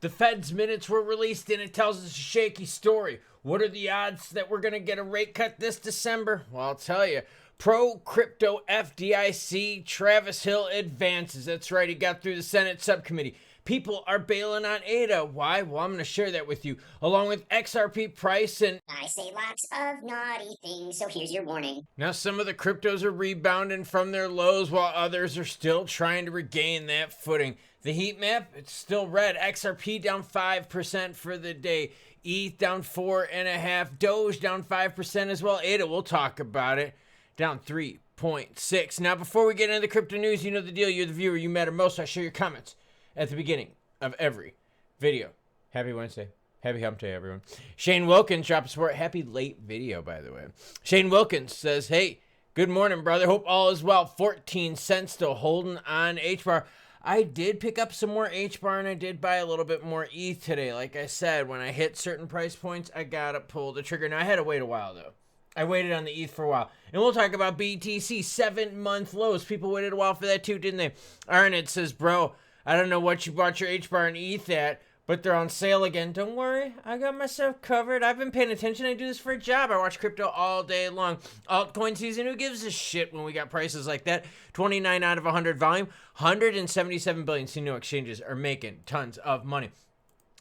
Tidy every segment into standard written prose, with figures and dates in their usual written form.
The Fed's minutes were released and it tells us a shaky story. What are the odds that we're going to get a rate cut this December? Well, I'll tell you. Pro-crypto FDIC Travis Hill advances. That's right, he got through the Senate subcommittee. People are bailing on ADA. Why? Well, I'm going to share that with you, along with XRP price and... I say lots of naughty things, so here's your warning. Now, some of the cryptos are rebounding from their lows, while others are still trying to regain that footing. The heat map, it's still red. XRP down 5% for the day. ETH down 4.5%. Doge down 5% as well. ADA, we'll talk about it. Down 3.6. Now, before we get into the crypto news, you know the deal. You're the viewer. You matter most. I share your comments at the beginning of every video. Happy Wednesday. Happy hump day, everyone. Shane Wilkins dropped a support. Happy late video, by the way. Shane Wilkins says, hey, good morning, brother. Hope all is well. 14 cents still holding on hbar. I did pick up some more hbar and I did buy a little bit more ETH today. Like I said, when I hit certain price points, I got to pull the trigger. Now, I had to wait a while, though. I waited on the ETH for a while. And we'll talk about BTC, 7-month lows. People waited a while for that too, didn't they? Arnett says, bro, I don't know what you bought your hbar and ETH at, but they're on sale again. Don't worry, I got myself covered. I've been paying attention. I do this for a job. I watch crypto all day long. Altcoin season, who gives a shit when we got prices like that? 29 out of 100 volume, 177 billion. See, no exchanges are making tons of money.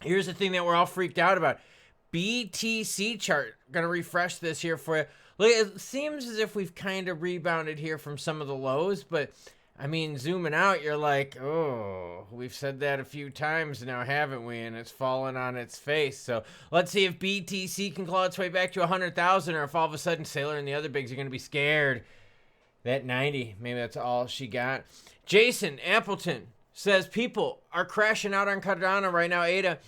Here's the thing that we're all freaked out about. BTC chart. Gonna refresh this here for you. Look, it seems as if we've kind of rebounded here from some of the lows, but I mean, zooming out, you're like, oh, we've said that a few times now, haven't we? And it's fallen on its face. So let's see if BTC can claw its way back to 100,000, or if all of a sudden Sailor and the other bigs are going to be scared. That 90, maybe that's all she got. Jason Appleton says people are crashing out on Cardano right now, ADA,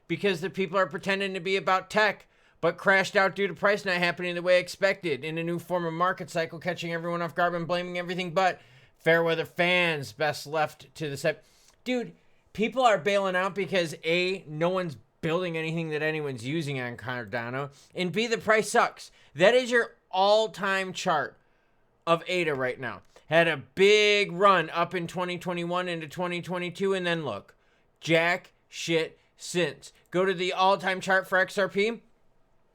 because the people are pretending to be about tech, but crashed out due to price not happening the way expected in a new form of market cycle, catching everyone off guard and blaming everything but Fairweather fans. Best left to the side. Dude, people are bailing out because A, no one's building anything that anyone's using on Cardano, and B, the price sucks. That is your all-time chart of ADA right now. Had a big run up in 2021 into 2022, and then look, jack shit since. Go to the all-time chart for XRP.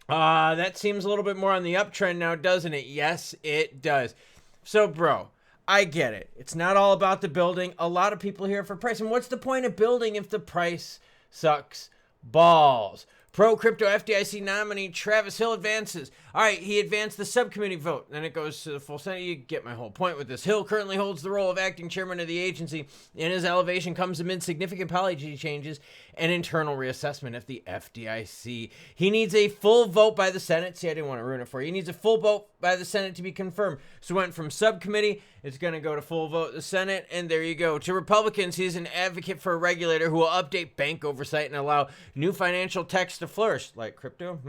That seems a little bit more on the uptrend now, doesn't it? Yes, it does. So, bro, I get it. It's not all about the building. A lot of people here for price. And what's the point of building if the price sucks balls? Pro-crypto FDIC nominee Travis Hill advances. All right, he advanced the subcommittee vote. Then it goes to the full Senate. You get my whole point with this. Hill currently holds the role of acting chairman of the agency. In his elevation comes amid significant policy changes and internal reassessment of the FDIC. He needs a full vote by the Senate. See, I didn't want to ruin it for you. He needs a full vote by the Senate to be confirmed. So it went from subcommittee, it's going to go to full vote the Senate, and there you go. To Republicans, he's an advocate for a regulator who will update bank oversight and allow new financial techs to flourish, like crypto.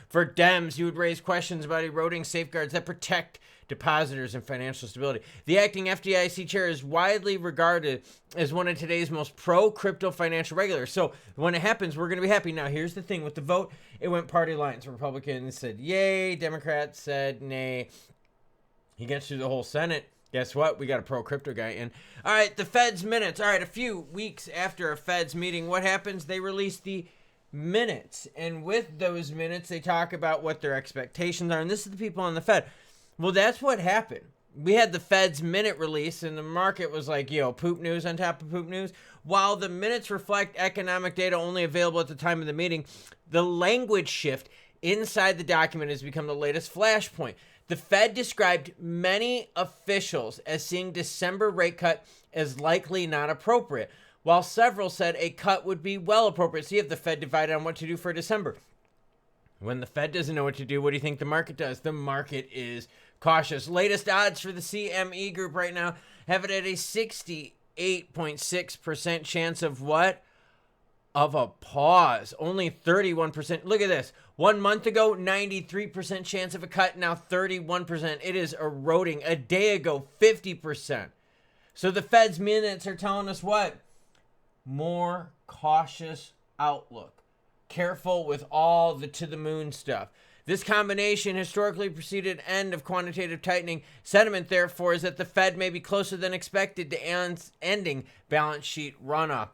For Dems, he would raise questions about eroding safeguards that protect depositors and financial stability. The acting FDIC chair is widely regarded as one of today's most pro-crypto financial regulators. So when it happens, we're going to be happy. Now, here's the thing with the vote. It went party lines. Republicans said yay. Democrats said nay. He gets through the whole Senate. Guess what? We got a pro-crypto guy in. All right, the Fed's minutes. All right, a few weeks after a Fed's meeting, what happens? They release the minutes. And with those minutes, they talk about what their expectations are. And this is the people on the Fed. Well, that's what happened. We had the Fed's minute release, and the market was like, yo, poop news on top of poop news. While the minutes reflect economic data only available at the time of the meeting, the language shift inside the document has become the latest flashpoint. The Fed described many officials as seeing December rate cut as likely not appropriate, while several said a cut would be well appropriate. See if the Fed divided on what to do for December. When the Fed doesn't know what to do, what do you think the market does? The market is cautious. Latest odds for the CME group right now have it at a 68.6% chance of what? Of a pause. Only 31%. Look at this. 1 month ago, 93% chance of a cut. Now 31%. It is eroding. A day ago, 50%. So the Fed's minutes are telling us what? More cautious outlook. Careful with all the to the moon stuff. This combination historically preceded end of quantitative tightening. Sentiment, therefore, is that the Fed may be closer than expected to ending balance sheet runoff.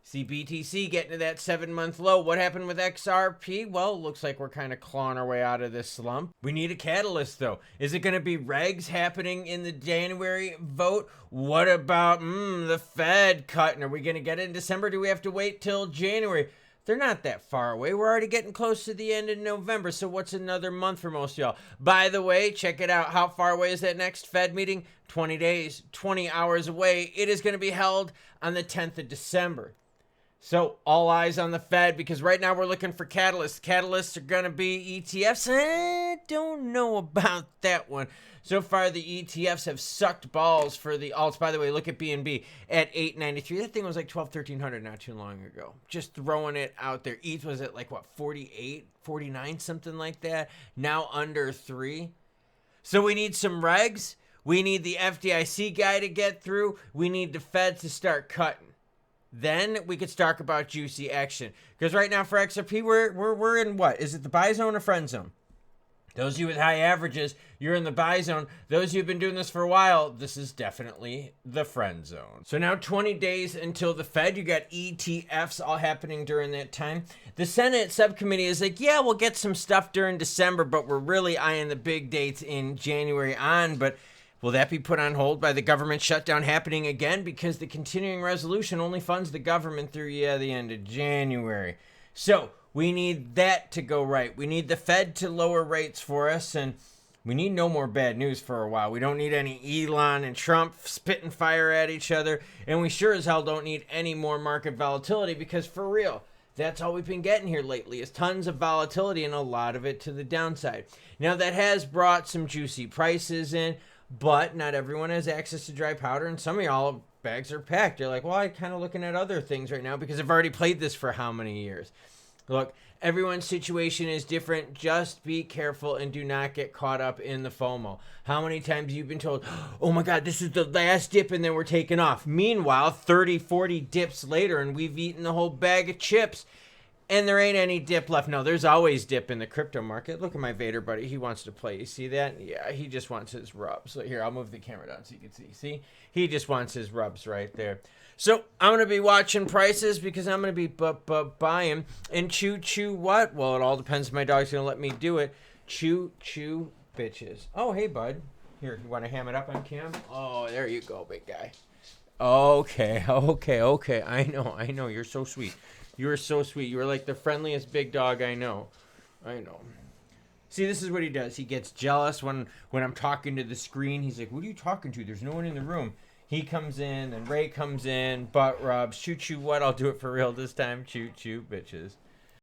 See BTC getting to that 7-month low. What happened with XRP? Well, looks like we're kind of clawing our way out of this slump. We need a catalyst, though. Is it going to be Regs happening in the January vote? What about the Fed cutting? Are we going to get it in December? Do we have to wait till January? They're not that far away. We're already getting close to the end of November, so what's another month for most of y'all? By the way, check it out. How far away is that next Fed meeting? 20 days, 20 hours away. It is going to be held on the 10th of December. So all eyes on the Fed, because right now we're looking for catalysts. Catalysts are going to be ETFs. I don't know about that one. So far, the ETFs have sucked balls for the alts. By the way, look at BNB at 893. That thing was like 1,300 not too long ago. Just throwing it out there. ETH was at like, what, 48, 49, something like that. Now under 3. So we need some regs. We need the FDIC guy to get through. We need the Fed to start cutting. Then we could talk about juicy action. Because right now for XRP, we're in what? Is it the buy zone or friend zone? Those of you with high averages, you're in the buy zone. Those of you who've been doing this for a while, this is definitely the friend zone. So now 20 days until the Fed. You got ETFs all happening during that time. The Senate subcommittee is like, yeah, we'll get some stuff during December, but we're really eyeing the big dates in January on. But will that be put on hold by the government shutdown happening again? Because the continuing resolution only funds the government through, the end of January. So we need that to go right. We need the Fed to lower rates for us, and we need no more bad news for a while. We don't need any Elon and Trump spitting fire at each other, and we sure as hell don't need any more market volatility, because for real, that's all we've been getting here lately is tons of volatility and a lot of it to the downside. Now, that has brought some juicy prices in, but not everyone has access to dry powder, and some of y'all bags are packed. You're like, well, I'm kind of looking at other things right now because I've already played this for how many years? Look, everyone's situation is different. Just be careful and do not get caught up in the FOMO. How many times you've been told, oh my God, this is the last dip and then we're taking off. Meanwhile, 30, 40 dips later and we've eaten the whole bag of chips and there ain't any dip left. No, there's always dip in the crypto market. Look at my Vader buddy. He wants to play. You see that? Yeah, he just wants his rubs. So here, I'll move the camera down so you can see. See? He just wants his rubs right there. So I'm going to be watching prices because I'm going to be buying. And chew what? Well, it all depends if my dog's going to let me do it. Chew bitches. Oh, hey, bud. Here, you want to ham it up on cam? Oh, there you go, big guy. Okay. I know. You're so sweet. You are so sweet. You are like the friendliest big dog I know. See, this is what he does. He gets jealous when I'm talking to the screen. He's like, what are you talking to? There's no one in the room. He comes in, and Ray comes in, butt rubs, chew what? I'll do it for real this time. Chew bitches.